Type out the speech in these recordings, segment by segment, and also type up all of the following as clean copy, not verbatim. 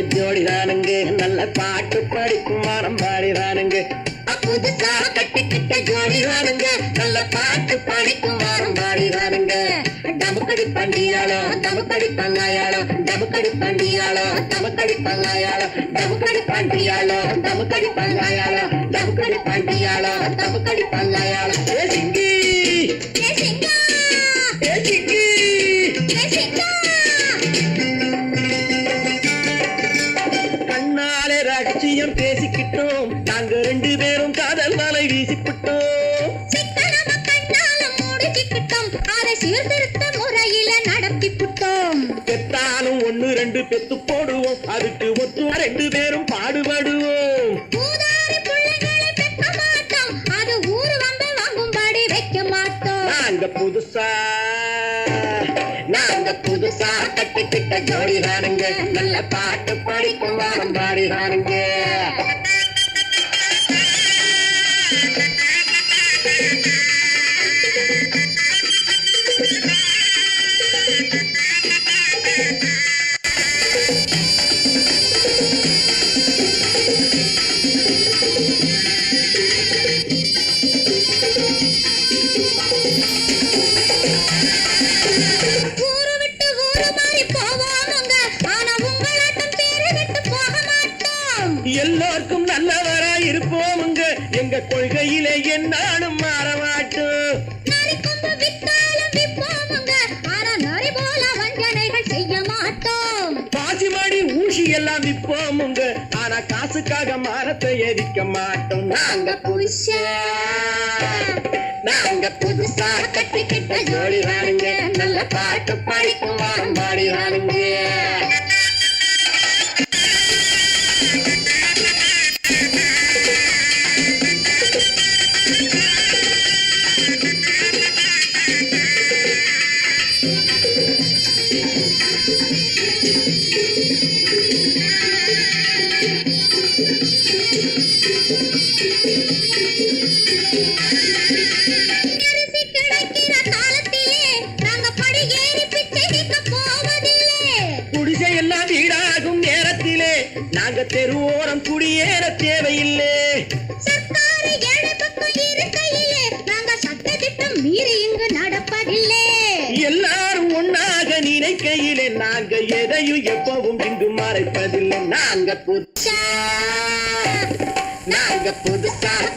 ஜோடிதானுங்க நல்ல பாட்டு படிக்கும் வாரம் பாடிதானுங்க புதுசா கட்டிக்கிட்ட ஜோடிதானுங்க நல்ல பாட்டு படிக்கும் வாரம் பாடிதானுங்க டமுக்கடி பண்டியாளோ டமுக்கடி பங்காயாளோ டமுக்கடி பண்டியாளோ டமுக்கடி பங்காயாளோ டமுக்கடி பண்டியாளோ டமுக்கடி பங்காயாளோ டமுக்கடி பண்டியாளோ டமுக்கடி பங்காயாளோ ஏ சிங்கி ஏ சிங்கா ஏ சிங்கி ஏ சிங்கா கண்ணாலே ரகசியம் பேசிக்கிட்டோம் நாங்க ரெண்டு பேரும் காதல் மலை வீசிக்கிட்டோம் சிக்கனமா கண்ணால மூடிக்கிட்டோம் அதை சீர்திருத்த முறையில நடத்திக்கிட்டோம் பெத்தாலும் ஒன்னு ரெண்டு பெத்து போடுவோம் அதுக்கு ஒத்து ரெண்டு பேரும் பாடுபடுவோம் ஊதாரி பிள்ளைகளை பெக்க மாட்டோம் அது ஊரு வம்ப வாங்கும்படி வைக்க மாட்டோம் நாங்க புதுசா கட்டிக்கிட்ட ஜோடிதானுங்க நல்ல பாட்டு படிக்கும் வாரம் பாடிதானுங்க ஊரு விட்டு ஊரு மாறி போவோமுங்க ஆனா உங்களாட்டம் பேரு விட்டு போக மாட்டோம் எல்லாருக்கும் நல்லவரா இருப்போமுங்க எங்க கொள்கையிலே என்னாலும் மாற மாட்டோம் நரி கொம்பு வித்தாலும் விப்போமுங்க ஆனா நரி போல வஞ்சனைகள் செய்ய மாட்டோம் பாசிமாடி ஊசி எல்லாம் விப்போமுங்க ஆனா காசுக்காக மரத்தை எரிக்க மாட்டோம் நாங்க புதுசா கட்டிக்கிட்ட ஜோடிதானுங்க நல்ல பாட்டு படிக்கும் வாரம் பாடிதானுங்க அரிசி கிடைக்கிற காலத்திலே நாங்க படி ஏறி பிச்சை கேட்க போவதில்லை குடிசை எல்லாம் வீடாகும் நேரத்திலே நாங்க தெருவோரம் குடியேற தேவையில்லை சர்க்காரு ஏழை பக்கம் இருக்கையிலே நாங்க சட்டத்திட்டம் மீறி இங்கு நடப்பதில்லை எல்லாரும் ஒன்னாக நினைக்கையிலே நாங்க எதையும் எப்பவும் இங்கு மறைப்பதில்லை நாங்க புதுசா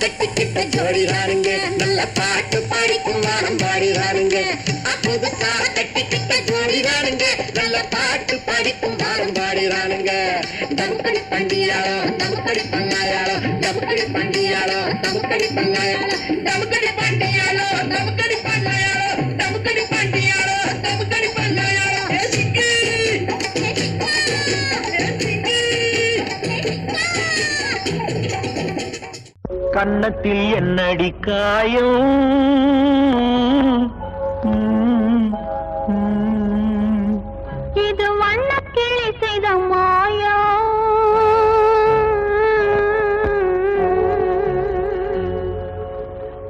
கட்டிக்கிட்ட ஜோடிதானுங்க நல்ல பாட்டு படிக்கும் வாரம் பாடிதானுங்க புதுசா கட்டிக்கிட்ட ஜோடிதானுங்க நல்ல பாட்டு படிக்கும் வாரம் பாடிதானுங்க டமுக்கடி பண்டியாளோ டமுக்கடி பங்காயாளோ டமுக்கடி பண்டியாளோ டமுக்கடி பங்காயாளோ டமுக்கடி பண்டியாளோ டமுக்கடி பங்காயாளோ டமுக்கடி பண்டியாளோ டமுக்கடி பங்காயாளோ ஏ சிக்கு கன்னத்தில் என்னடி காயம் இது வண்ணக்கிளி செய்த மாயம்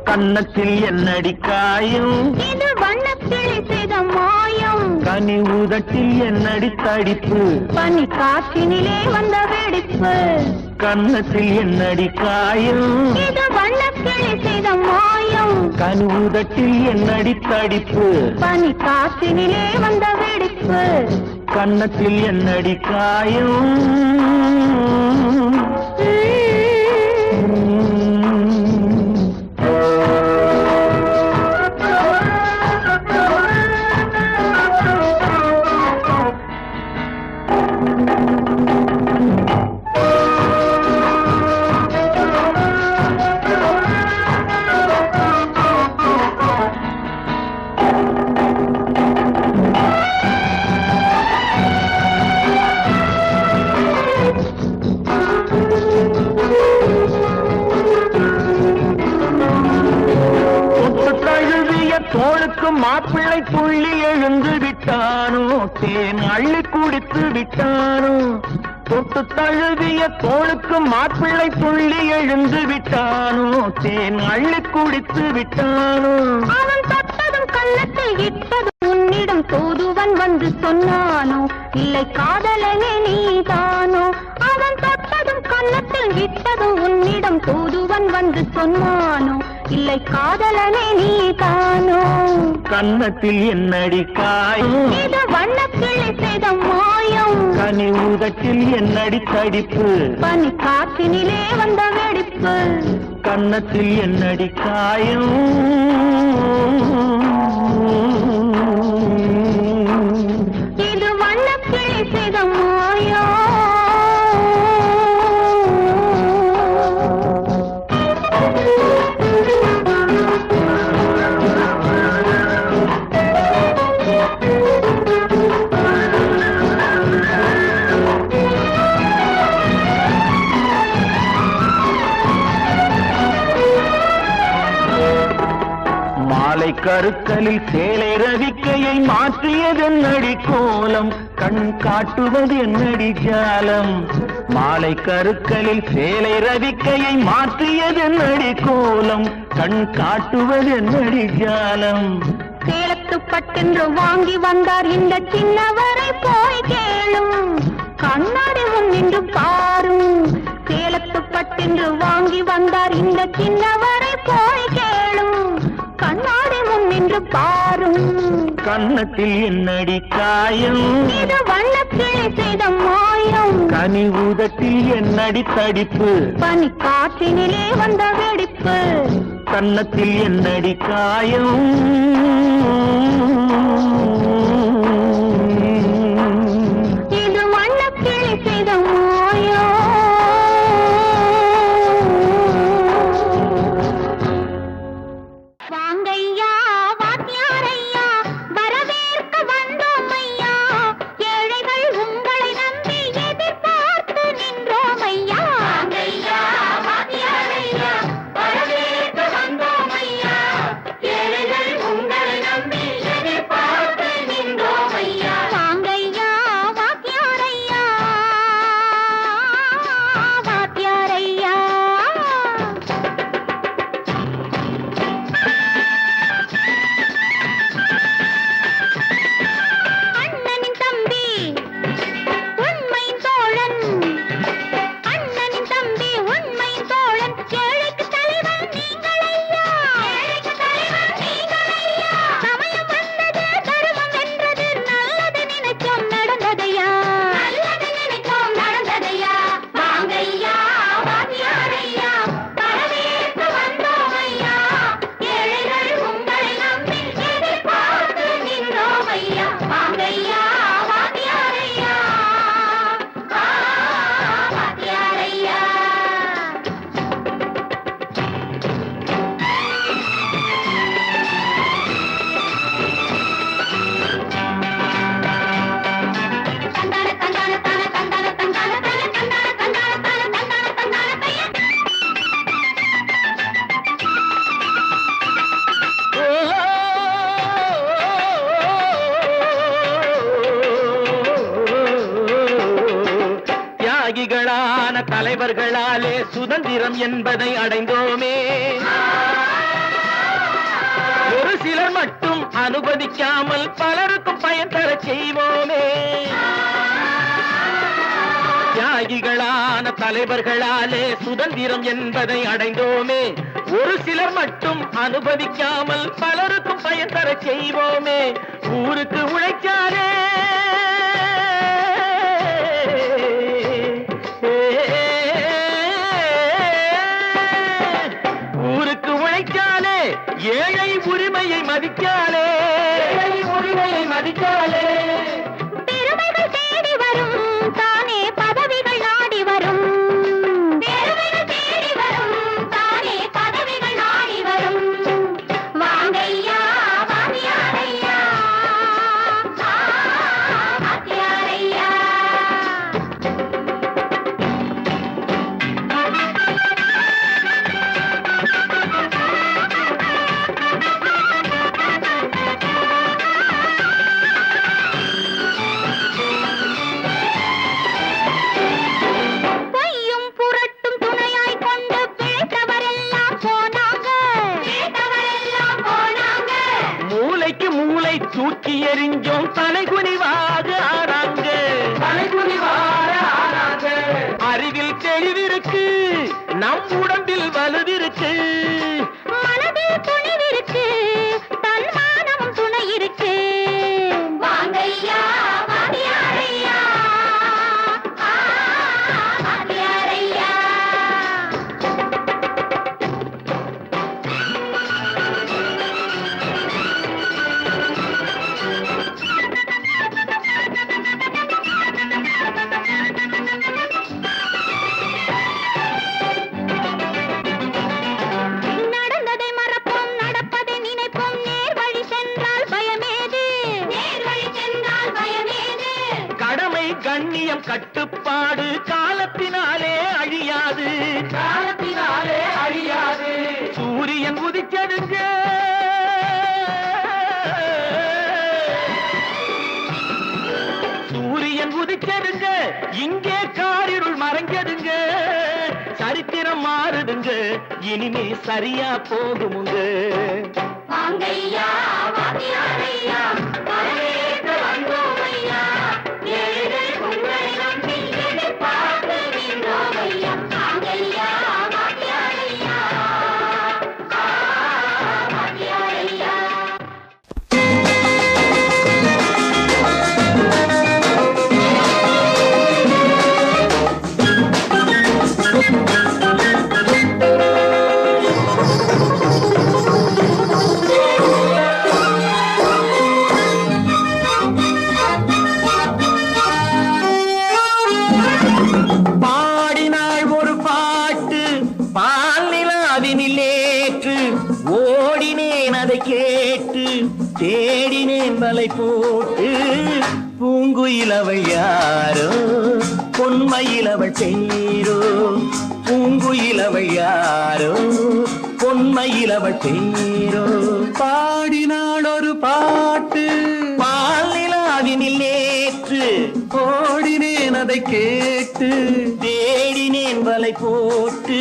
கன்னத்தில் என்னடி காயம் இது வண்ணக்கிளி செய்த மாயம் கனி உதட்டில் என்னடி தடிப்பு பனி காற்றினிலே வந்த வெடிப்பு கன்னத்தில் என்னடி காயம் இது வண்ணக்கிளி செய்த மாயம் கனி உதட்டில் என்னடி தடிப்பு பனி காற்றினிலே வந்த வெடிப்பு கன்னத்தில் என்னடி காயம் தோளுக்கு மாப்பிள்ளை புள்ளி எழுந்து விட்டானோ தேன் அள்ளி குடித்து விட்டானோ தொட்டு தழுவிய தோளுக்கு மாப்பிள்ளை புள்ளி எழுந்து விட்டானோ தேன் அள்ளி குடித்து விட்டானோ அவன் தொட்டதும் கள்ளத்தில் இட்டதும் உன்னி உன்னிடம் தூதுவன் வந்து சொன்னானோ, இல்லை காதலனே நீதானோ? அவன் தொட்டதும் கன்னத்தில் விட்டதும் உன்னிடம் தூதுவன் வந்து சொன்னானோ, இல்லை காதலனே நீதானோ? கன்னத்தில் என்னடி காயம், இது வண்ணக்கிளி செய்த மாயம், கனி உதட்டில் என்னடி தடிப்பு, பனி காற்றினிலே வந்த வெடிப்பு. கன்னத்தில் என்னடி காயம், இது வண்ணக்கிளி செய்த மாயம். மாலை கருக்கலில் சேலை ரவிக்கையை மாற்றியதென்னடி கோலம், கண் காட்டுவது என்னடி ஜாலம். மாலை கருக்கலில் சேலை ரவிக்கையை மாற்றியதென்னடி கோலம், கண் காட்டுவது என்னடி ஜாலம். சேலத்து பட்டென்று வாங்கி வந்தார் இந்த சின்னவரை போய் கேளும், கண்ணாடி முன் நின்று பாரும். சேலத்து பட்டென்று வாங்கி வந்தார் இந்த சின்னவரை போய் கேளும், கண்ணாடி முன் நின்று பாரும். கன்னத்தில் என்னடி காயம், இது வண்ணக்கிளி செய்த மாயம், கனி உதட்டில் என்னடி தடிப்பு, பனி காற்றினிலே வந்த வெடிப்பு. கன்னத்தில் என்னடி காயம், இது வண்ணக்கிளி செய்த மாயம். வாங்கையா வாத்தியாரையா, வரவேற்க வந்தோம் ஐயா, ஏழைகள் உங்களை நம்பி எதிர்பார்த்து நின்றோம் ஐயா. வாங்கையா வாத்தியாரையா, வரவேற்க வந்தோம் ஐயா, ஏழைகள் உங்களை நம்பி எதிர்பார்த்து நின்றோம் ஐயா. வாங்கையா வாத்தியாரையா, வாத்தியாரையா. அண்ணனின் தம்பி உண்மையின் தோழன், அண்ணனின் தம்பி உண்மையின் தோழன், ஏழைக்கு தலைவன் நீங்கள் ஐயா, ஏழைக்கு தலைவன் நீங்கள் ஐயா. சமயம் வந்தது தர்மம் வென்றது, நல்லது நினைச்சோம் நடந்ததையா, நல்லது நினைச்சோம் நடந்ததையா. வாங்கையா வாத்தியாரையா, வரவேற்க வந்தோம் ஐயா, ஏழைகள் உங்களை நம்பி எதிர்பார்த்து நின்றோம் ஐயா. வாங்கையா வாத்தியாரையா, வாத்தியாரையா. தந்தான தந்தான தான தந்தான தந்தான தய தந்தான தந்தான தான தந்தான தந்தான தய. தியாகிகளான தலைவர்களாலே சுதந்திரம் என்பதை அடைந்தோமே, ஒரு சிலர் மட்டும் அனுமதிக்காமல் பலருக்கும் பயன் தர செய்வோமே. தியாகிகளான தலைவர்களாலே சுதந்திரம் என்பதை அடைந்தோமே, ஒரு சிலர் மட்டும் அனுமதிக்காமல் பலருக்கும் பயன் தர செய்வோமே. ஊருக்கு உழைச்சாரே ஊருக்கு உழைச்சாலே, ஏழை உரிமையை மதிக்காலே, ஏழை உரிமையை மதிக்காலே. பெருமைகள் தேடி வரும், தானே பதவிகள் நாடி வரும். பெருமைகள் தேடி வரும், தானே பதவிகள் நாடி வரும். வாங்கையா வாத்தியாரையா, வாத்தியாரையா. தூக்கி எறிஞ்சோம் தலைகுனிவாக ஆனாங்க. அறிவில் தெளிவிருக்கு, நம் உடம்பில் வலுவிருக்கு, மனதில் துணிவிருக்கு, தன்மானம் துணை இருக்கு. வாங்கையா வாத்தியாரையா, வாத்தியாரையா. நடந்ததை மறப்போம், நடப்பதை நினைப்போம், நேர் வழி சென்றால் பயமேது, நேர் வழி சென்றால் பயமேது. கடமை கண்ணியம் கட்டுப்பாடு காலத்தினாலே அழியாது, காலத்தினாலே அழியாது. சூரியன் உதிச்சதுங்க, சூரியன் உதிச்சதுங்க, இங்கே காரிருள் மறைஞ்சதுங்க. சரித்திரம் மாறுதுங்க, இனிமே சரியா போகுமுங்க. வாங்கையா வாத்தியாரையா, வரவேற்று வந்தோமையா, ஏழைகள் உங்களை நம்பி எதிர்பார்த்து நின்றோமையா. வாங்கையா வாத்தியாரையா, வாத்தியாரையா. பாடினாள் ஒரு பாட்டு பால் நிலாவினிலேற்று, ஓடினேன் அதை கேட்டு, தேடினேன் வலை போட்டு. பூங்குயிலவள் யாரோ, பொன்மயிலவள் பேரோ, பூங்குயிலவள் யாரோ, பொன்மயிலவள் பேரோ. பாடினாள் ஒரு பாட்டு பால் நிலாவினில் நேற்று, ஓடினேன் அதை கேட்டு, தேடினேன் வலை போட்டு.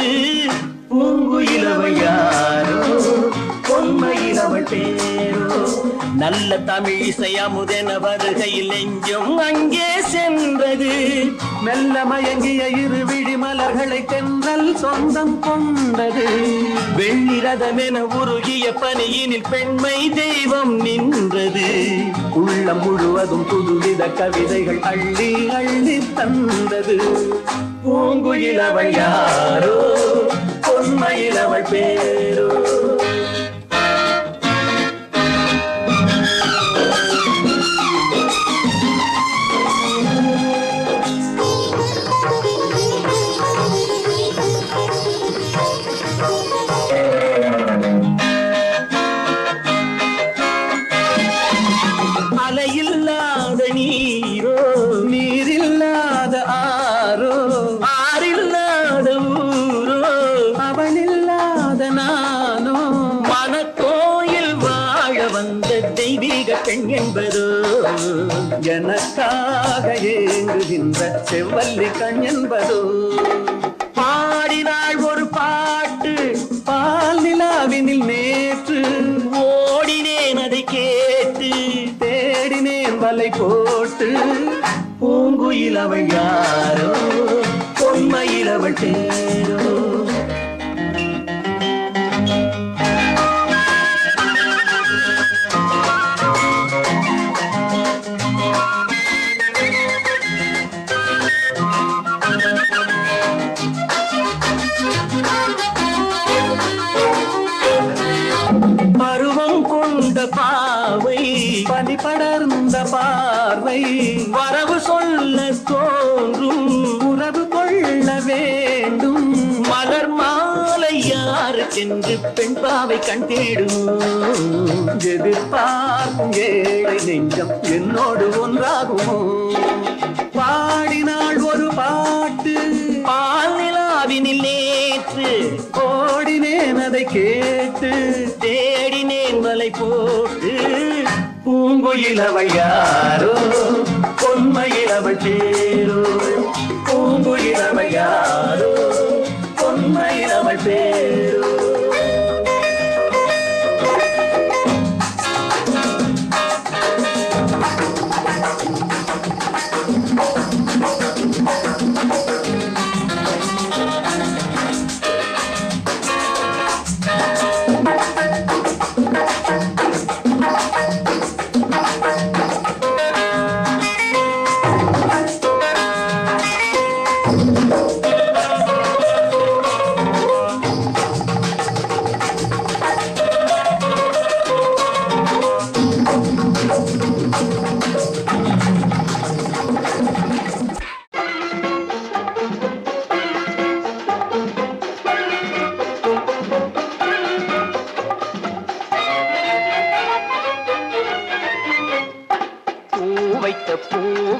பூங்குயிலவள் யாரோ, பொன்மயிலவள் பேரோ. நல்ல தமிழ் இசை அமுதென வருகையில் நெஞ்சும் அங்கே சென்றது. மெல்ல மயங்கிய இரு விழி மலர்களை தென்றல் சொந்தம் கொண்டது. வெள்ளிரதமென உருகிய பனியினில் பெண்மை தெய்வம் நின்றது. உள்ளம் முழுவதும் புதுவித கவிதைகள் அள்ளி அள்ளி தந்தது. பூங்குயிலவள் யாரோ, பொன்மயிலவள் பேரோ. அலையில்லாத நீரோ, நீரில்லாத ஆரோ, ஆறில்லாத ஊரோ, அவனில்லாத நானோ. மனக்கோயில் வாழ வந்த தெய்வீக பெண் என்பதோ, எனக்காக ஏங்குகின்ற செவ்வல்லி கண் என்பதோ. பாடினாள் ஒரு பாட்டு பால் நிலாவினில் நேற்று, ஓடினேன் அதை கேட்டு, தேடினேன் வலை போட்டு. பூங்குயிலவள் யாரோ, பொன்மயிலவள் பேரோ. பருவம் கொண்ட பாவை, பனி படர்ந்த பார்வை, வரவு சொல்ல தோன்றும், உறவு கொள்ள வேண்டும். மலர் மாலை யாருக்கென்று பெண் பாவை கண் தேடும். எதிர்பார்க்கும் ஏழை நெஞ்சம் என்னோடு ஒன்றாகுமோ. பாடினாள் ஒரு பாட்டு பால் நிலாவினில் நேற்று, ஓடினேன் அதை கேட்டு, தேடினேன் வலை போட்டு. பூங்குயிலவள் யாரோ, பொன்மயிலவள் பேரோ, பூங்குயிலவள் யாரோ, பொன்மயிலவள் பேரோ.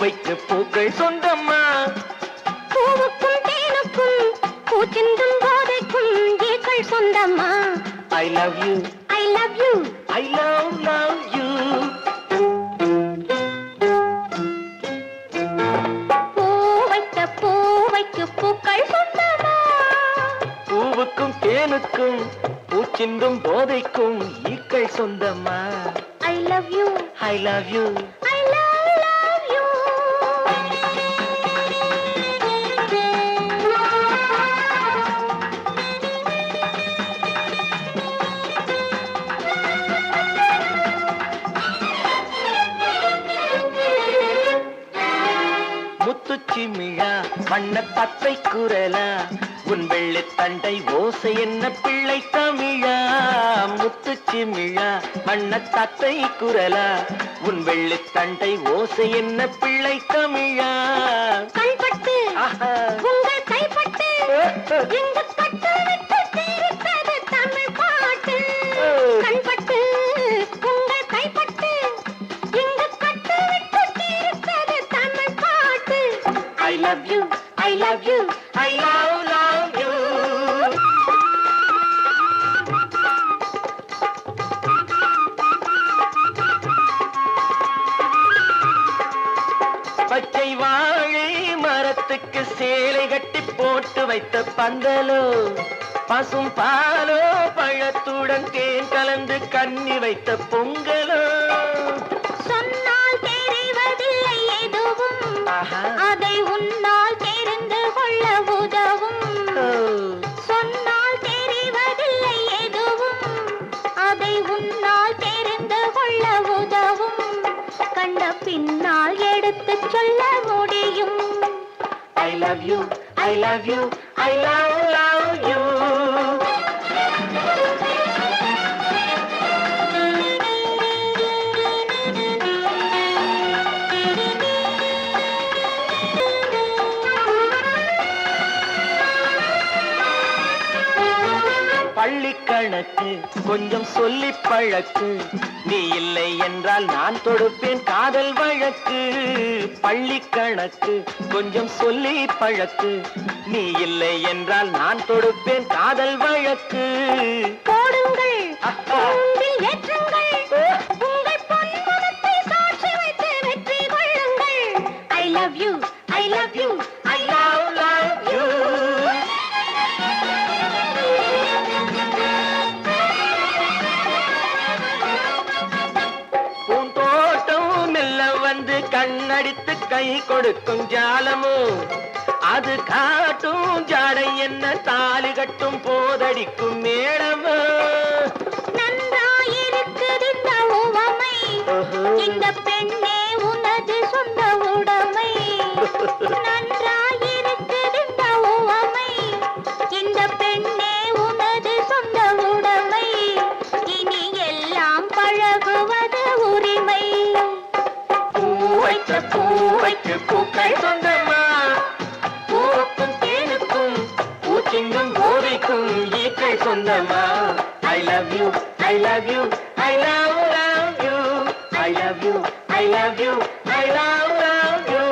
பூவைக்கு பூக்கள் சொந்தம்மா. பூவுக்கும் தேனுக்கும் பூச்சிந்தும் போதைக்கும் ஈக்கள் சொந்தம்மா. I love you, I love you, I love you. பூவைக்கு பூக்கள் சொந்தமா. பூவுக்கும் தேனுக்கும் பூச்சிந்தும் போதைக்கும் ஈக்கள் சொந்தம்மா. I love you, I love you, I love you. முத்துச்சிமிழா வண்ண பச்சை குரலா உன் வெள்ளி தண்டை ஓசை என்ன பிள்ளை தமிழா. முத்துச்சிமிழா வண்ண தத்தை குரலா உன் வெள்ளி தண்டை ஓசை என்ன பிள்ளை தமிழா. கண்பட்டு உங்கள் கைப்பட்டு இங்கு பட்டு விட்டு தீர்த்தது தமிழ் பாட்டு. கண்பட்டு உங்கள் கைப்பட்டு இங்கு பட்டு விட்டு தீர்த்தது தமிழ் பாட்டு. I love you, I love you, I love you. பச்சை வாழை மரத்துக்கு சேலை கட்டி போட்டு வைத்த பந்தலோ பசும் பாலோ பழத்துடன் தேன் கலந்து கண்ணி வைத்த பொங்கலோ. சொன்னால் தெரிவதில்லை எதுவும் அதை உன்னால் தெரிந்து கொள்ள உதவும். சொன்னால் தெரிவதில்லை எதுவும் அதை உன்னால் தெரிந்து கொள்ள உதவும். கண்ட பின்னால் எடுத்து சொல்ல முடியும். I love you, I love you, I love you. பள்ளி கணக்கு கொஞ்சம் சொல்லி பழக்கு, நீ இல்லை என்றால் நான் தொடுப்பேன் காதல் வழக்கு. பள்ளி கணக்கு கொஞ்சம் சொல்லி பழக்கு, நீ இல்லை என்றால் நான் தொடுப்பேன் காதல் வழக்கு. போடுங்கள் கூண்டில் ஏற்றுங்கள் உங்கள் பொன்முகத்தை சாட்சி வைத்து வெற்றி கொள்ளுங்கள். I love you, I love you, I love you. பூந்தோட்டம் மெல்ல வந்து கண்ணடித்து கை கொடுக்கும் ஜாலமோ அது காட்டும் ஜாடை என்ன தாலி கட்டும் போதடிக்கும் மேளமோ. நன்றாயிருக்குது இந்த உவமை, இந்த பெண்ணே உனது சொந்த உடைமை. நன்றாயிருக்குது இந்த உவமை, இந்த பெண்ணே உனது சொந்த உடைமை. இனி எல்லாம் பழகுவது உரிமை. பூவைக்கு பூக்கள் சொந்தமா, பூவுக்கும் தேனுக்கும் பூச்சிங்கும் போதைக்கும் ஈக்கள் சொந்தமா. I love you, I love you, I love you. I love you, I love you, I love you.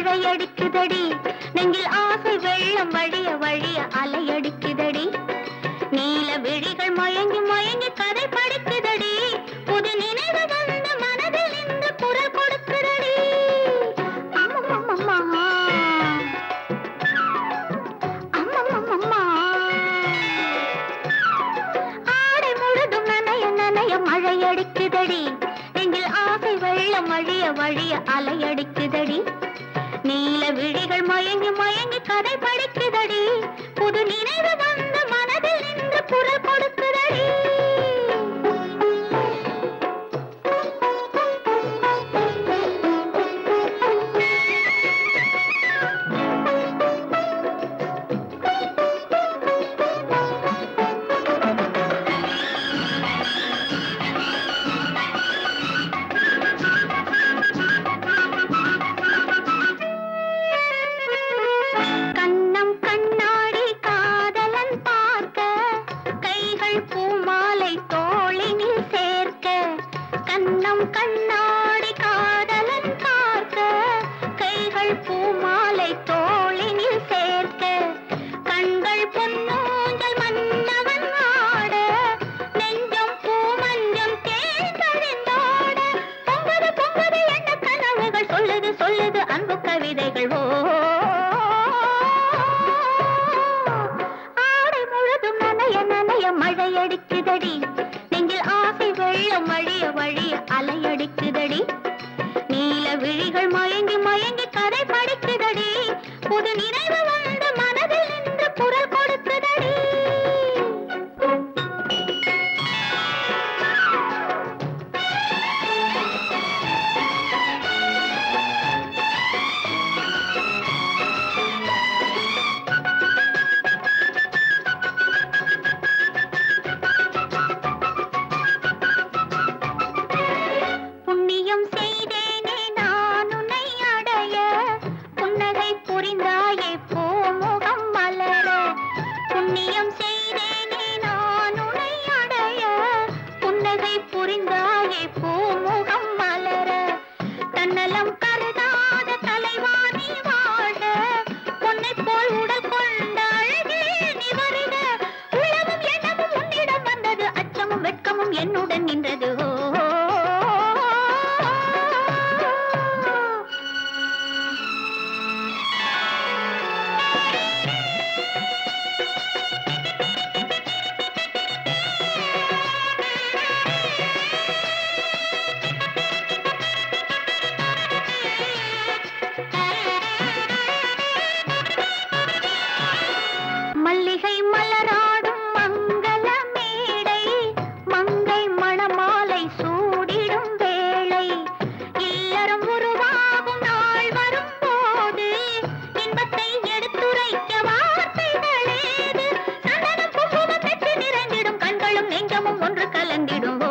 அலையடிக்குதடி நெஞ்சில் ஆசை வெள்ளம் வழிய வழிய அலையடிக்குதடி. நீல விழிகள் மயங்கி மயங்கி கதை படிக்குதடி. புது நினைவு வந்த மனதில் இந்த குரல் கொடுக்குதடி. அம்மம்மம்மா அம்மம்மம்மா ஆடை முழுதும் நனைய நனைய மழையடிக்குதடி. நெஞ்சில் ஆசை வெள்ளம் வழிய வழிய அலையடிக்குதடி. நீல விழிகள் மயங்கி மயங்கி கதை படிக்குதடி. புது நினைவு வந்த மனதில் நின்று குரல் கொடுக்குதடி. படிக்குதடி, நெஞ்சில் ஆசை வெள்ளம் வழிய வழிய அலையடிக்குதடி. நீல விழிகள் மயங்கி மயங்கி கதை படிக்குதடி, புது நினைவு வந்து மனதில் நின்று குரல் கொடுக்குதடி. புண்ணியம் செய்தேனே நான் உன்னை அடைய, புன்னகை புரிந்தாயே பூமுகம் மலர. புண்ணியம் செய்தேனே நான் உன்னை அடைய, புன்னகை புரிந்தாயே பூமுகம் மலர. தன்னலம் கருதாத தலைவாணி வாழ, பொன்னை போல் உடல் கொண்ட அழகே நீ வருக. உள்ளமும் எண்ணமும் உன்னிடம் வந்தது, அச்சமும் வெட்கமும் என்னுடன் நின்றது. மல்லிகை மலராடும் மங்கள மேடை, மங்கை மணமாலை சூடிடும் வேளை. இல்லறம் உருவாகும் நாள் வரும்போது, இன்பத்தை எடுத்துரைக்க வார்த்தைகளேது. சந்தனம் குங்குமம் பெற்று நிறைந்திடும், கண்களும் நெஞ்சமும் ஒன்று கலந்திடும்.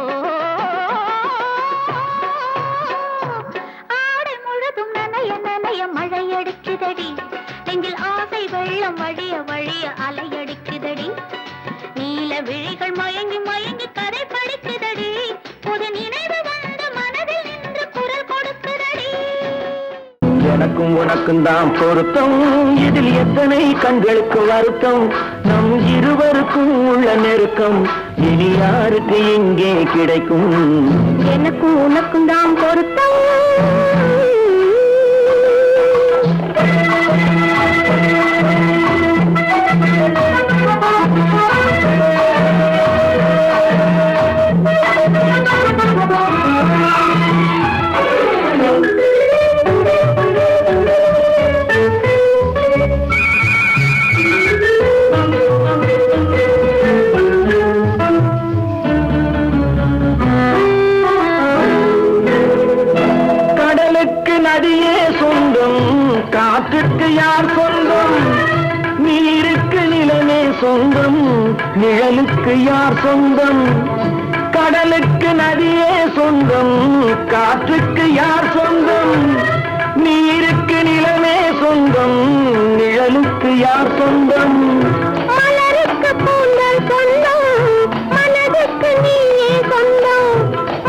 ஆடை முழுதும் நனைய நனைய மழையடிக்குதடி, நெஞ்சில் ஆசை வெள்ளம் வழிய வழிய அலையடிக்குதடி. நீல விழிகள் மயங்கி மயங்கி கதை படிக்குதடி, புது நினைவு வந்து மனதில் நின்று குரல் கொடுக்குதடி. எனக்கும் உனக்கும் தான் பொருத்தம், இதில் எத்தனை கண்களுக்கு வருத்தம். நம் இருவருக்கும் உள்ள நெருக்கம் இனி யாருக்கு இங்கே கிடைக்கும்? எனக்கும் உனக்கும் தான் பொருத்தம். கடலுக்கு நதியே சொந்தம், காற்றுக்கு யார் சொந்தம்? நீருக்கு நிலமே சொந்தம், நிழலுக்கு யார் சொந்தம்? கடலுக்கு நதியே சொந்தம், காற்றுக்கு யார் சொந்தம்? நீருக்கு நிலமே சொந்தம், நிழலுக்கு யார் சொந்தம்? மலருக்கு பூந்தல் சொந்தம், மனதுக்கு நீயே சொந்தம்.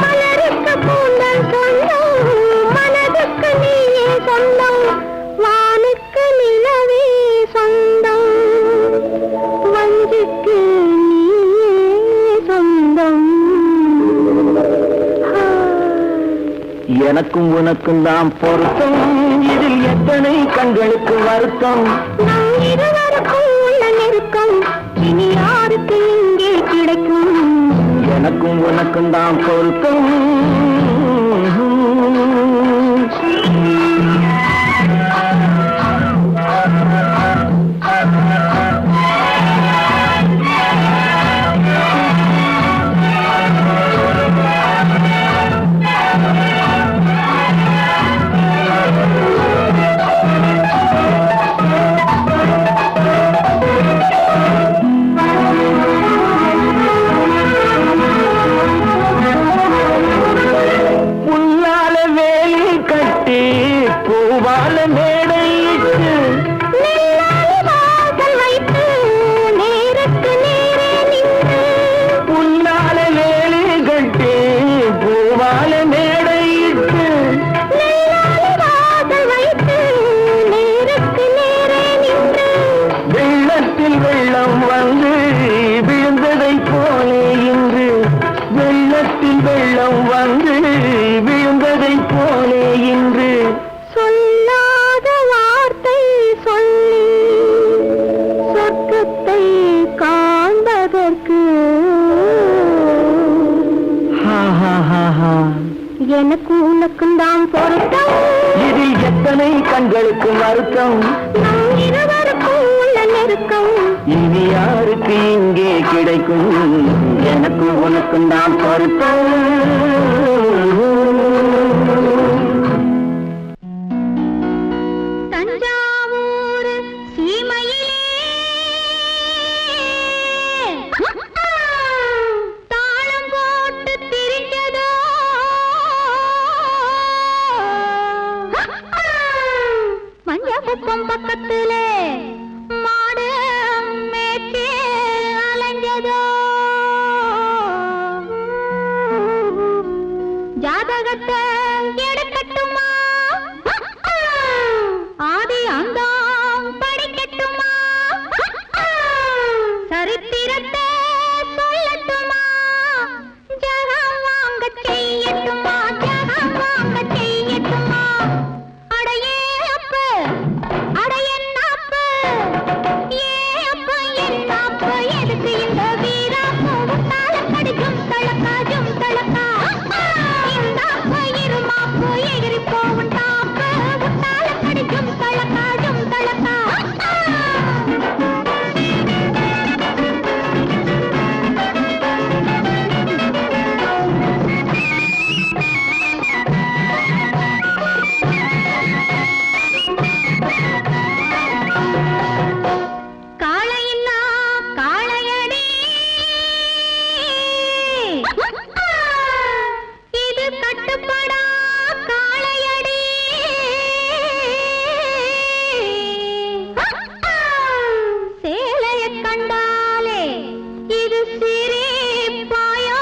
மலருக்கு பூந்தல் சொந்தம், மனதுக்கு நீயே சொந்தம். வானுக்கு நிலவே சொந்தம், வஞ்சிக்கு நீயே சொந்தம். எனக்கும் உனக்கும் தான் பொருத்தம், இதில் எத்தனை கண்களுக்கு வருத்தம். நம் இருவருக்கும் உள்ள நெருக்கம் இனி யாருக்கு இங்கே கிடைக்கும்? எனக்கும் உனக்கும் தான் பொருத்தம். எனக்கு உனக்கும் தான் பொருத்தம். இதில் எத்தனை கண்களுக்கு வருத்தம், நம் இருவருக்கும் உள்ள நெருக்கம். இனி யாருக்கு இங்கே கிடைக்கும், எனக்கு உனக்கும் தான் பொருத்தம். தஞ்சாவூர் சீமையிலே தாளம் போட்டு திரிஞ்சதோ மஞ்சக்குப்பம் பக்கத்திலே மாடு மேய்ச்சி அலைஞ்சதோ ஜாதகத்தை எடுக்கட்டுமா ஆதி அந்தம் படிக்கட்டுமா சரித்திரத்தை சொல்லட்டுமா ஜகம் வாங்க செய்யட்டுமா ஜகம் வாங்க செய்யட்டுமா அடையே அப்ப அடையன்னாப்பு ஏ அப்ப என்னாப்பு எதுக்கு இந்த வீராப்பு உத்தால கடிக்கும் தளக்காஜும் தளக்கா இந்த அப்ப இருமாப்பு எகிரி போவும் டாப்பு உத்தால கடிக்கும் தளக்காஜும் தளக்கா காளையில்லா காளையடி இது கட்டுப்படா காளையடி சேலைய கண்டாலே இது சிரிப்பாயோ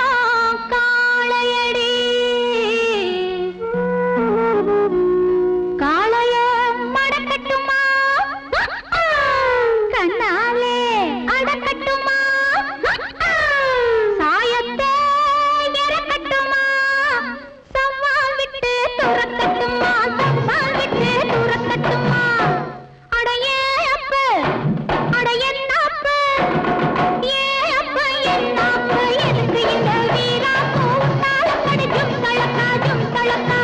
காளையடி காளைய மடக்கட்டுமா கண்ணாலே அடக்கட்டுமா சாயத்தை இறக்கட்டுமா சம்மால் விட்டு துரக்கட்டுமா சம்மால் விட்டு துரக்கட்டுமா அடையே அப்ப அடையன்னாப்பு ஏ அப்ப என்னாப்பு எதுக்கு இந்த வீராப்பு உத்தால கடிக்கும் தளக்காஜும் தளக்கா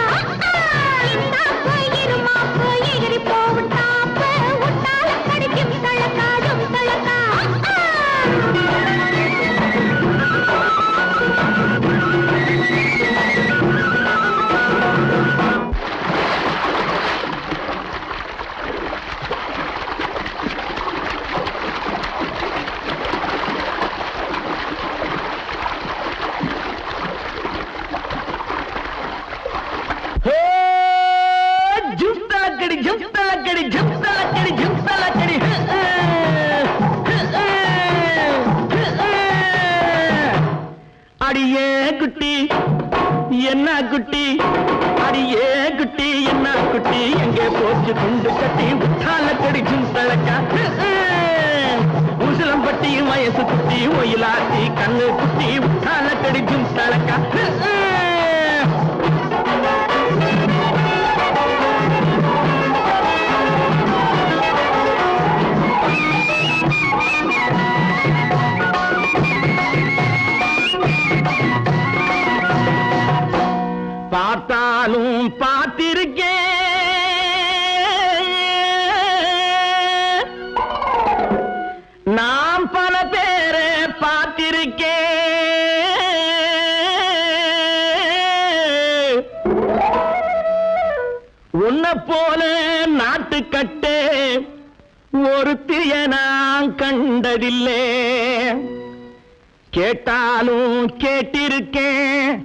இன்னாப்பு இருமாப்பு எகிரி போவும் டாப்பு உத்தால கடிக்கும் தளக்காஜும் தளக்கா ஜும்தலக்கடி ஜும்தலக்கடி ஜும்தலக்கடி ஜும்தலக்கடி அடியே குட்டி என்ன குட்டி அடியே குட்டி என்ன குட்டி எங்கே போச்சு குண்டு கட்டி உத்தாலக்கடி ஜும்தலக்கா உசிலம்பட்டி வயசு குட்டி ஒயிலாத்தி கண்ணு குட்டி உத்தாலக்கடி ஜும்தலக்கா பார்த்தாலும் பார்த்திருக்கேன் நாம் பல பேரை பார்த்திருக்கேன் உன்னை போல நாட்டுக்கட்டே ஒருத்திய நான் கண்டதில்லை கேட்டாலும் கேட்டிருக்கேன்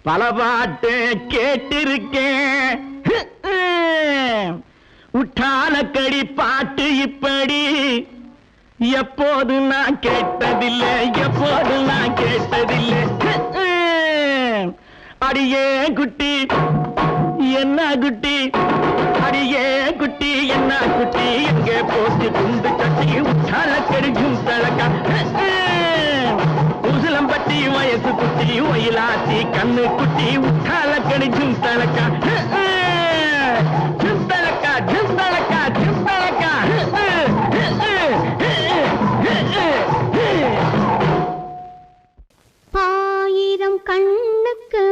பல பாட்டு கேட்டிருக்கேன் உட்டாலக்கடி பாட்டு இப்படி எப்போது நான் கேட்டதில்லை எப்போது நான் கேட்டதில்லை அடியே குட்டி என்ன குட்டி அடியே குட்டி என்ன குட்டி எங்கே போட்டு குண்டு கட்டி உட்டாலக்கடி ஜும்தலக்கா உசிலம்பட்டி வயசு குட்டி ஒயிலாத்தி கண்ணு குட்டி உட்டாலக்கடி ஜும்தலக்கா ஜும்தலக்கா ஜும்தலக்கா ஜும்தலக்கா ஆயிரம் கண்ணுக்கு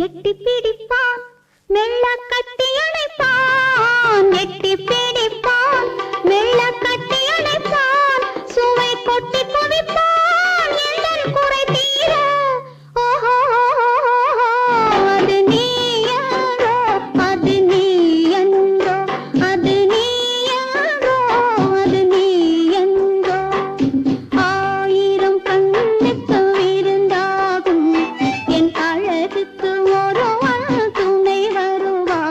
எட்டி பிடிப்பான் மெல்ல கட்டி அணைப்பான் எட்டி பிடிப்பான் மெல்ல கட்டி அணைப்பான் சுவை கொட்டி குவிப்பான் எந்தன் குறை தீர ஓஹோ அது நீ யாரோ அது நீ என்றோ அது நீ யாரோ அது நீ என்றோ ஆயிரம் கண்ணுக்கு விருந்தாகும் என் அழகுக்கு ஒருவன் துணை வருவான்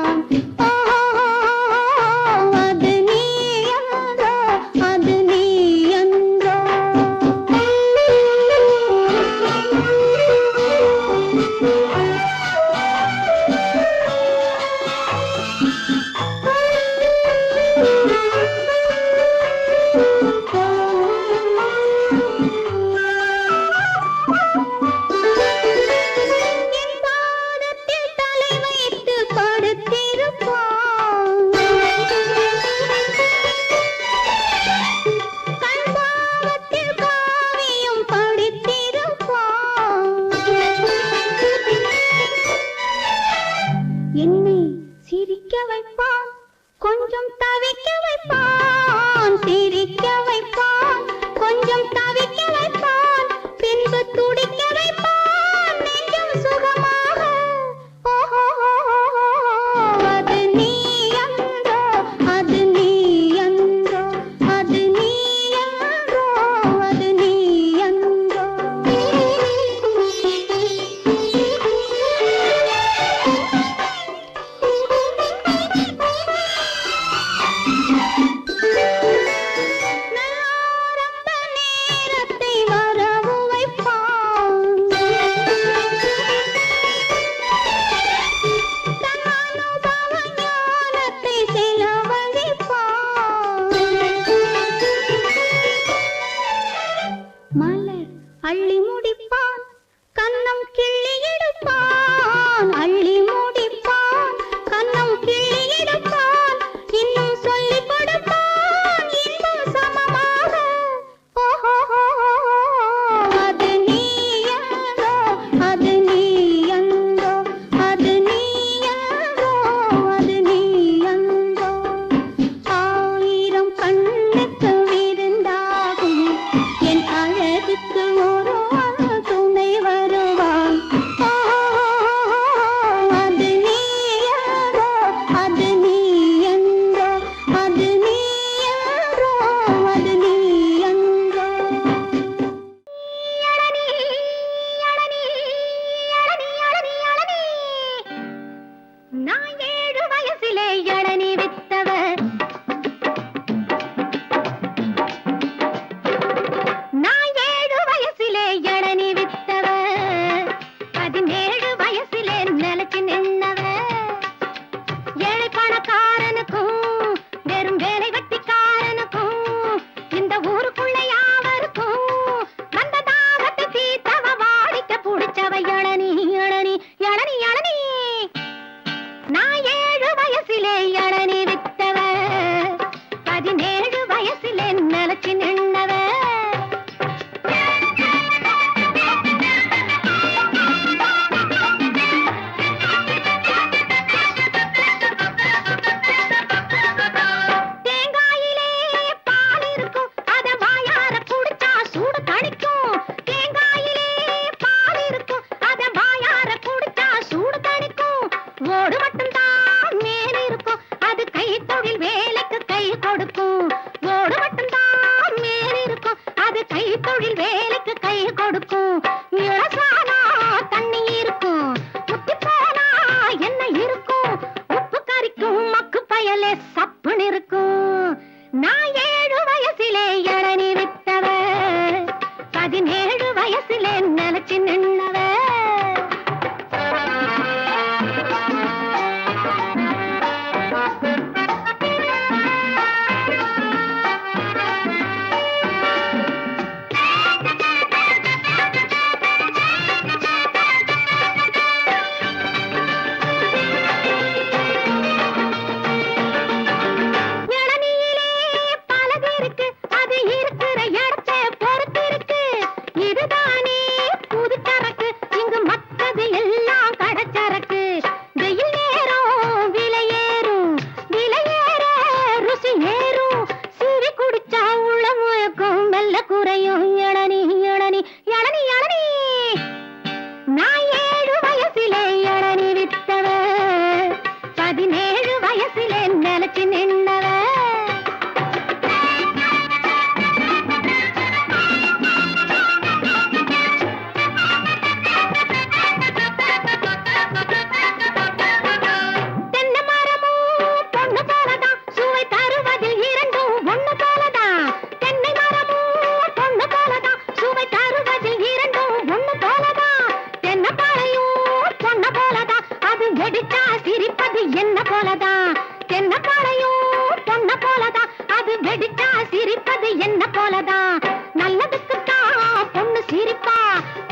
வெடிச்சா சிரிப்பது என்ன போலதான், என்ன பாளையும் பொண்ண போலதான். அது வெடிச்சா சிரிப்பது என்ன போலதான். நல்லதுக்குத்தான் பொண்ணு சிரிப்பா,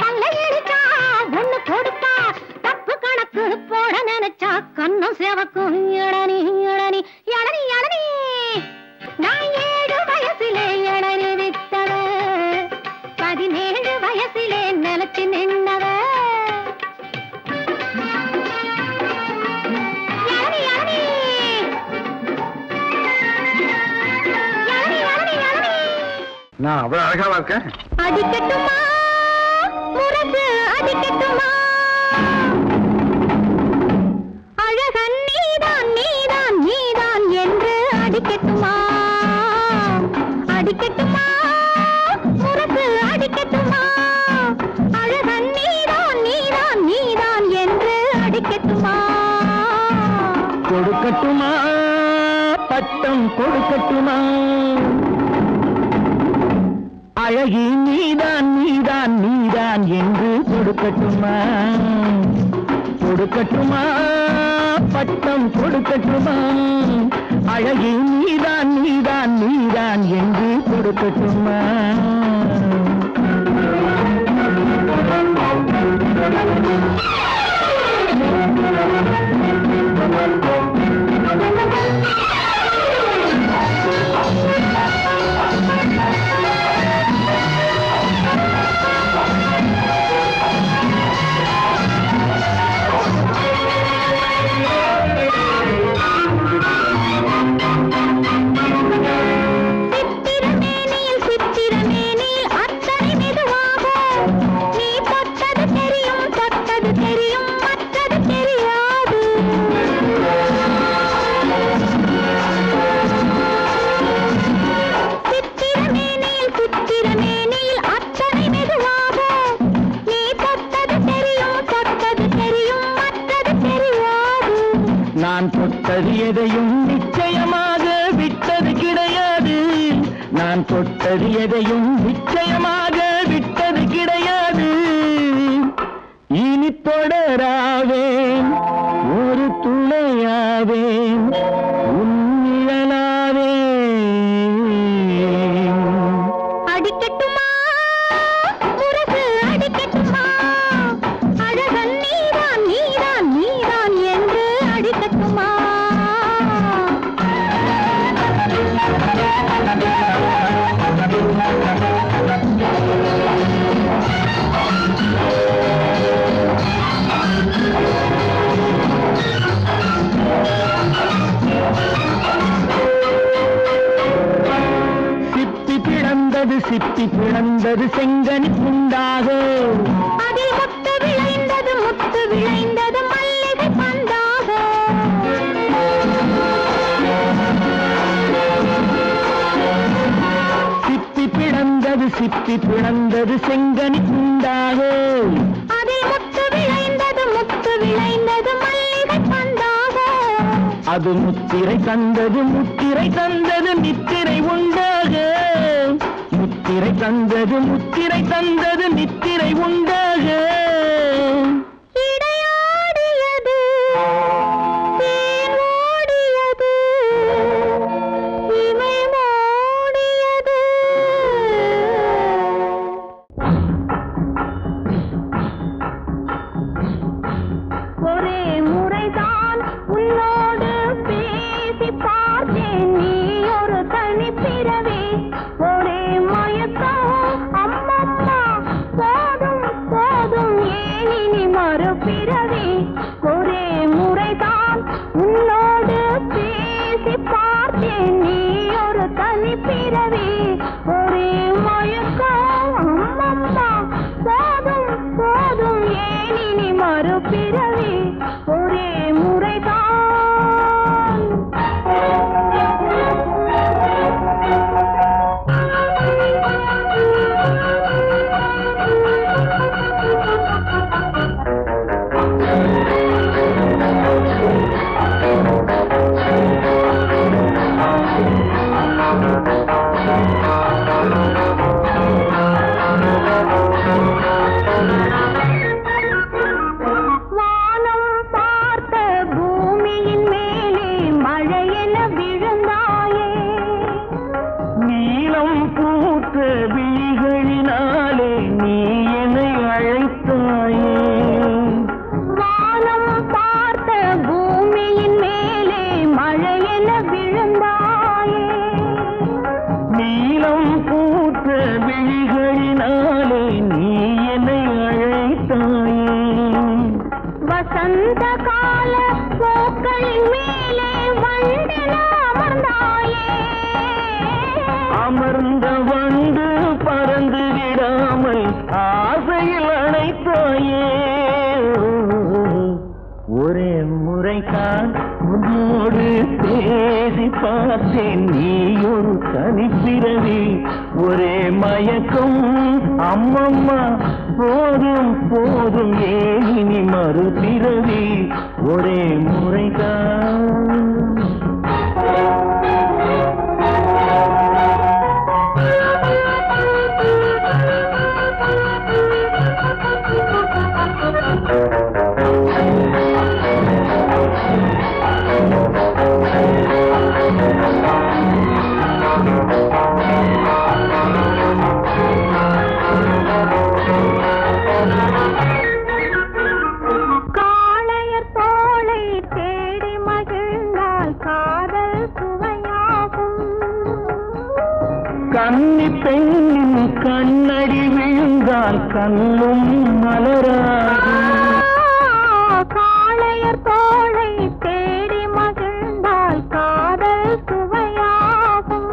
பல்ல இடிச்சா ஒண்ணு கொடுப்பா. தப்பு கணக்கு போட நினைச்சா கண்ணும் சேவக்கும். இளநி இளநி இளநி இளநி, நான் 7 வயசிலே இளநி வித்தவ, 17 வயசிலே நிலச்சி நின்னவ. இளநி இளநி இளநி இளநி இளநி. நான் அவ்வளவு அழகாவா இருக்கேன்? அடிக்கட்டுமா முரசு அடிக்கட்டுமா, அழகன் நீதான் நீதான் நீதான் என்று அடிக்கட்டுமா. அடிக்கட்டுமா முரசு அடிக்கட்டுமா, அழகன் நீதான் நீதான் நீதான் என்று அடிக்கட்டுமா. கொடுக்கட்டுமா பட்டம் கொடுக்கட்டுமா, அழகி நீதான் நீதான் நீதான் என்று கொடுக்கட்டுமா. கொடுக்கட்டுமா பட்டம் கொடுக்கட்டுமா, அழகி நீதான் நீதான் நீதான் என்று கொடுக்கட்டுமா. நான் தொட்டது எதையும் நிச்சயமாக விட்டது கிடையாது, நான் தொட்டது எதையும் நிச்சயமாக விட்டது கிடையாது. இனி தொடராவேன் ஒரு துணையாவேன் உன்னிழலாவேன். அடிக்கட்டுமா முரசு அடிக்கட்டுமா, அழகன் நீதான் நீதான் நீதான் என்று அடிக்கட்டுமா. சிப்பி பிளந்தது செங்கனி புண்டாக, அதில் முத்து விளைந்தது மல்லிகை பந்தாக. சிப்பி பிளந்தது செங்கனி புண்டாக, அதில் முத்து விளைந்தது மல்லிகை பந்தாக. அது முத்திரை தந்தது நித்திரை உண்டாக, முத்திரை தந்தது நித்திரை உண்டாக. இடையாடியது தேன் ஓடியது இமை மூடியது. ஒரே முறைதான் உன்னோடு பேசி பார்த்தேன், நீ ஒரு தனிப்பிறவி. ஒரே மயக்கம் அம்மம்மா, போதும் போதும் ஏன் இனி மறுபிறவி. ஒரே முறைதான் உன்னோடு பேசி பார்த்தேன், நீ ஒரு தனிப்பிறவி. ஒரே மயக்கம் அம்மம்மா, போதும் போதும் ஏன் இனி மறுபிறவி. ஒரே முறைதான். வானம் வசந்த கால பூக்களின் மேலே வண்டென அமர்ந்தாயே. அமர்ந்த வண்டு பறந்து விடாமல் ஆசையில் அணைத்தாயே. ஒரே முறைதான் உன்னோடு பேசி பார்த்தேன், நீ ஒரு தனிப்பிறவி. ஒரே மயக்கம் அம்மம்மா, போதும் போதும் ஏன் இனி மறுபிறவி. ஒரே முறைதான். காளையர் தோளை தேடி மகிழ்ந்தால் காதல் சுவையாகும். கன்னி பெண்ணின் கண்ணடி விழுந்தால் கண்ணும் மலராகும். காளையர் தோளை தேடி மகிழ்ந்தால் காதல் சுவையாகும்.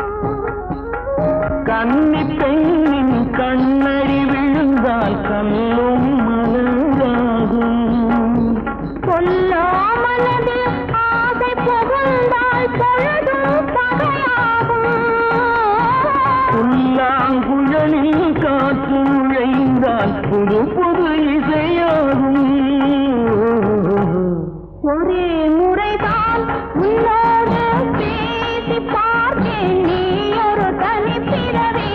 கன்னி பெண்ணின் கண்ணடி விழுந்தால் கண்ணும் மலராகும். கொல்லாமனதில் ஆசை புகுந்தால் பொழுதும் பகையாகும். புல்லாங்குழலில் காற்று நுழைந்தால் புது புது இசையாகும். ஒரே முறைதான் உன்னோடு பேசி பார்த்தேன், நீ ஒரு தனிப்பிறவி.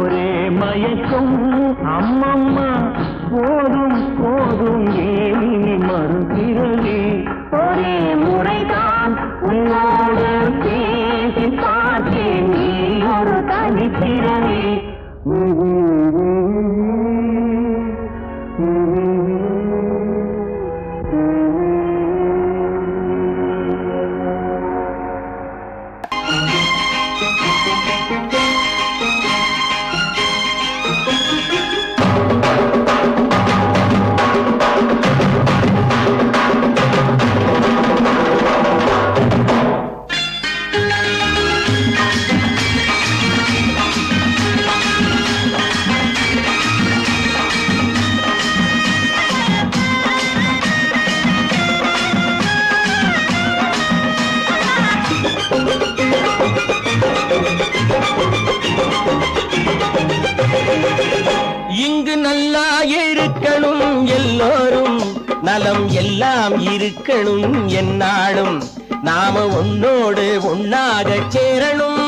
ஒரே மயக்கம் அம்மம்மா, போதும் போதும் ஏன் இனி மறுபிறவி. ஒரே முறைதான் உன்னோடு பேசி பார்த்தேன், நீ ஒரு தனிப்பிறவி. இங்கு நல்லா இருக்கணும் எல்லோரும், நலம் எல்லாம் இருக்கணும் என்னாலும். நாம உன்னோடு ஒன்னாக சேரணும்,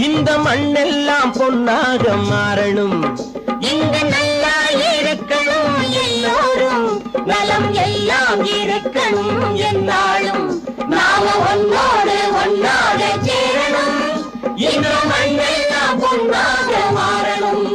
இந்த மண்ணெல்லாம் பொன்னாக மாறணும். இங்கு நல்லா இருக்கணும் எல்லோரும், நலம் எல்லாம் இருக்கணும் என்னாலும். நாம ஒன்னோடு ஒன்னாக சேரணும், இந்த மண்ணெல்லாம் பொன்னாக மாறணும்.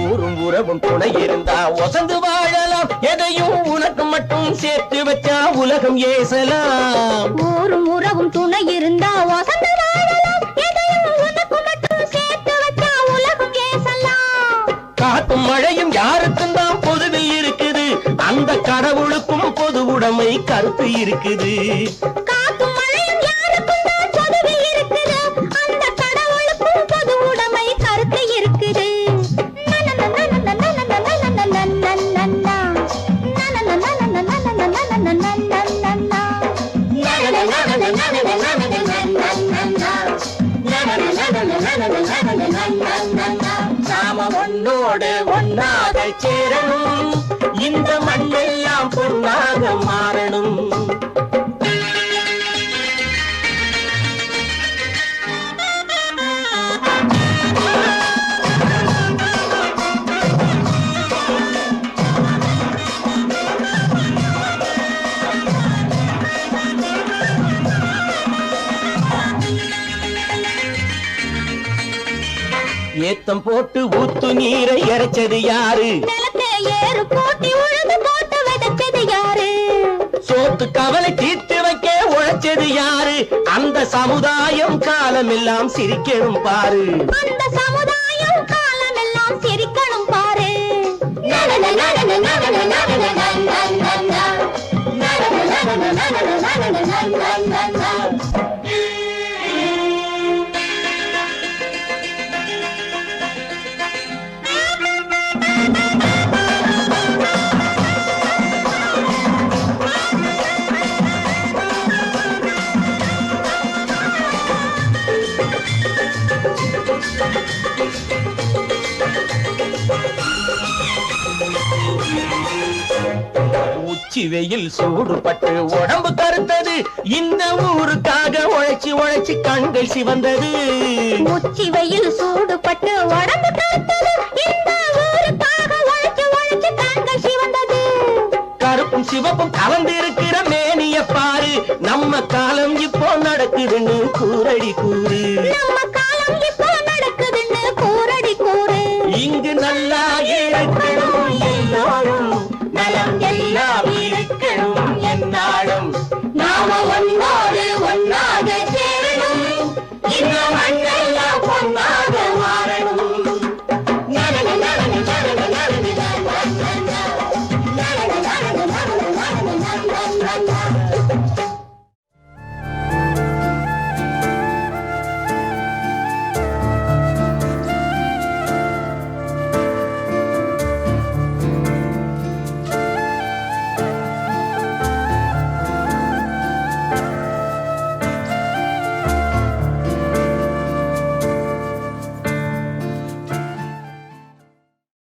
ஊரும் உறவும் துணை இருந்தா ஒசந்து வாழலாம், எதையும் உனக்கு மட்டும் சேர்த்து வச்சா உலகம் ஏசலாம். ஊரும் உறவும் துணை இருந்தா வசந்த வாழலாம், எதையும் உனக்கு மட்டும் சேர்த்து வச்சா உலகம் ஏசலாம். காத்தும் மழையும் யாருக்கும் தான் பொதுவில் இருக்குது, அந்த கடவுளுக்கும் பொது உடைமை கருத்து இருக்குது. காத்தும் மழையும் யாருக்கும் தான் பொதுவில் இருக்குது, அந்த கடவுளுக்கும் பொது உடைமை கருத்து இருக்குது. நாம ஒன்னோடு ஒன்னாக சேரணும், இந்த மண்ணெல்லாம் பொன்னாக மாறணும். ஏத்தம் போட்டு ஊத்து நீரை இறைச்சது யாரு? நிலத்தை ஏறு போட்டி உழுது போட்டு விதைச்சது யாரு? சோத்து கவலை தீர்த்து வைக்க உழைச்சது யாரு? அந்த சமுதாயம் காலமெல்லாம் சிரிக்கணும் பாரு. அந்த சமுதாயம் காலமெல்லாம் சிரிக்கணும் பாரு. உச்சி வெயில் சூடுபட்டு உடம்பு கருத்தது. இந்த ஊருக்காக உழைச்சு உழைச்சு கண்கள் சிவந்தது. உச்சி வெயில் சூடுபட்டு உடம்பு கருத்தது. இந்த ஊருக்காக உழைச்சு உழைச்சு கண்கள் சிவந்தது. கருப்பும் சிவப்பும் கலந்திருக்கிற மேனிய பாரு. நம்ம காலம் இப்போ நடக்குதுன்னு கூரடி கூறு.